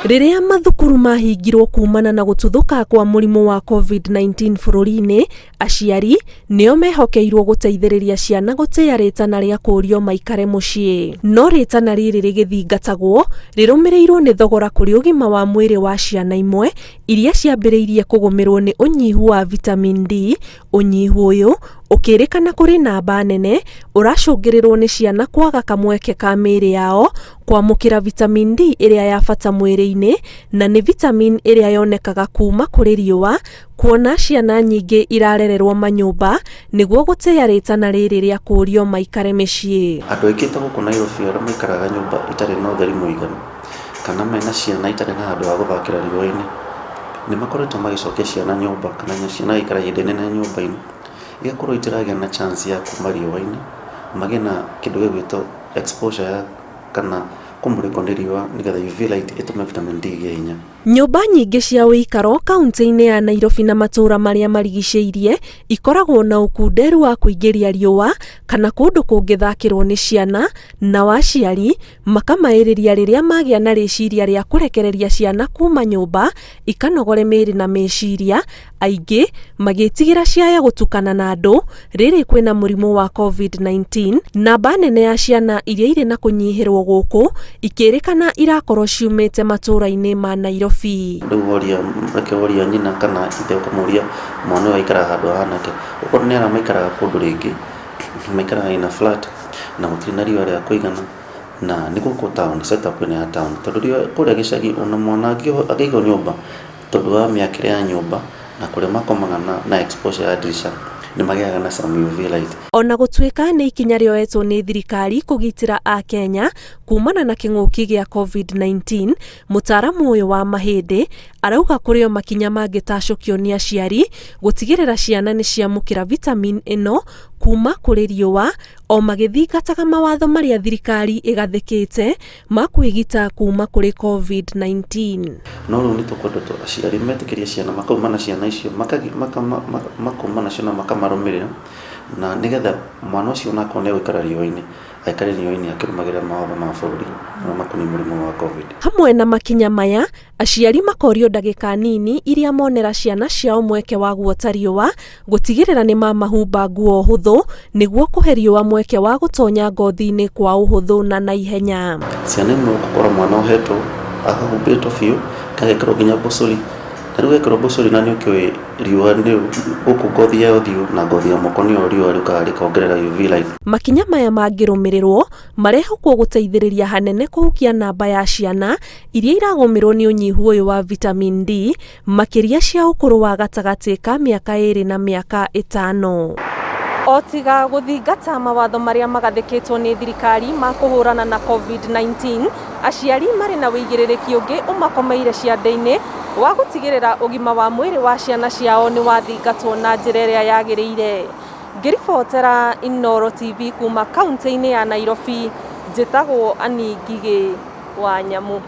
Riria mathukuru mahingirwo kumana na gututhuka kwa murimu wa COVID-19 bururi-ini, aciari nio mehokeirwo guteithiriria ciana gutia ritana ria kurio maikare mucii. No ritana riri rigithingatagwo rirumirirwo ni thogora kuri ugima wa mwiri wa ciana imwe iria ciambiriirie kugumirwo ni unyihu wa vitamin D. Unyihu uyu ukirikana kuri namba nene uracungirirwo ni ciana kwaga kamweke ka miri yao kwamukira vitamin D iria ya bata mwiri-ini, na ni vitamin iria yonekaga kuma kuri riua, kuona ciana nyingi irarererwo manyumba niguo gutia ritana riri ria kurio maikare micii. Andu aingi ta guku Nairobi aria maikaraga nyumba itari na utheri muiganu kana mena ciana itari na andu a guthakira riua-ini ni makoretwo magicokia ciana nyumba, kana ciana ikara hindi nene nyumba-ini igakorwo itiragia na chance ya kuma riua-ini, mage na kindu gigwitwo exposure kana kumurikwo ni riua nigetha UV light itume vitamin D igie hinya. Nyumba nyingi cia uikaro kaunti-ini ya Nairobi na matura maria marigiceirie ikoragwo na ukunderu wa kuingiria riua kana kundu kungithakirwo ni ciana, na waciari makamairiria riria magia na riciria ria kurekereria ciana kuma nyumba ikanogore miri na meciria, aingi magitigira ciaya gutukana na andu riri kwina murimu wa COVID-19. Namba nene ya ciana iria iri na kunyihirwo guku ikirikana irakorwo ciumite matura-ini ma Nairobi. Rekeworia nyina kana ithe ukamuria mwana waikara handu hanake ukorwo ni ara maikaraga kundu ringi maikaraga ina flat na gutiri na riua ria kuigana, na ni guku town setup ni ya town tondu riua kuria gicagi ona mwana akiigwo nyumba tondu wa miakire ya nyumba na kuria makomaga na exposure ya dirisha ni magiaga na some UV light. Ona gutuika ni ikinya rioetwo ni thirikari kugitira a Kenya kumana na king'uki gia COVID-19, mutaramu uyu wa mahindi arauga kurio makinya mangitacukio ni aciari gutigirira ciana ni ciamukira vitamin ino kuma kuri riua, o magithingataga mawatho maria thirikari igathikite ma kwigita kuma kuri COVID-19. No riu ni tukwenda aciari metikirie ciana makaumana ciana icio makaumana ciana makamarumirira na nigetha mwana ucio nakone gwikara riua-ini aikare riua-ini akirumagira mawatho ma bururi na makoni murimu wa COVID. Hamwe na makinya maya, aciari makorio ndagika nini iria monera ciana ciao mweke wa guota riua gutigirira ni mamahumba nguo huthu niguo kuhe riua mweke wa gutonya ngothi-ini kwa uhuthu na naihenya. Ciana imwe gukora mwana uhetwo akahumbitwo biu kagekirwo nginya bucuri na riu gekirwo bucuri na niukiwe riua ni guku ngothi ya uthiu na ngothi ya moko ni riua rikaongerera UV light. Makinya maya mangirumirirwo marehukwo guteithiriria hanene kuhukia namba ya ciana iria iragumirwo ni unyihu uyu wa vitamin D makiria cia ukuru wa gatagati ka miaka 2 na miaka 5. Otiga guthingata mawatho maria magathikitwo ni thirikari ma kuhurana na COVID-19, aciari mari na wigiririki ungi umakomeire ciande-ini wa gutigirira ugima wa mwiri wa ciana ciao ni wathingatwo na njira iria yagiriire. Ngiribotera Inooro TV kuma kaunti-ini ya Nairobi, njitagwo Ani Ngigi wa Nyamu.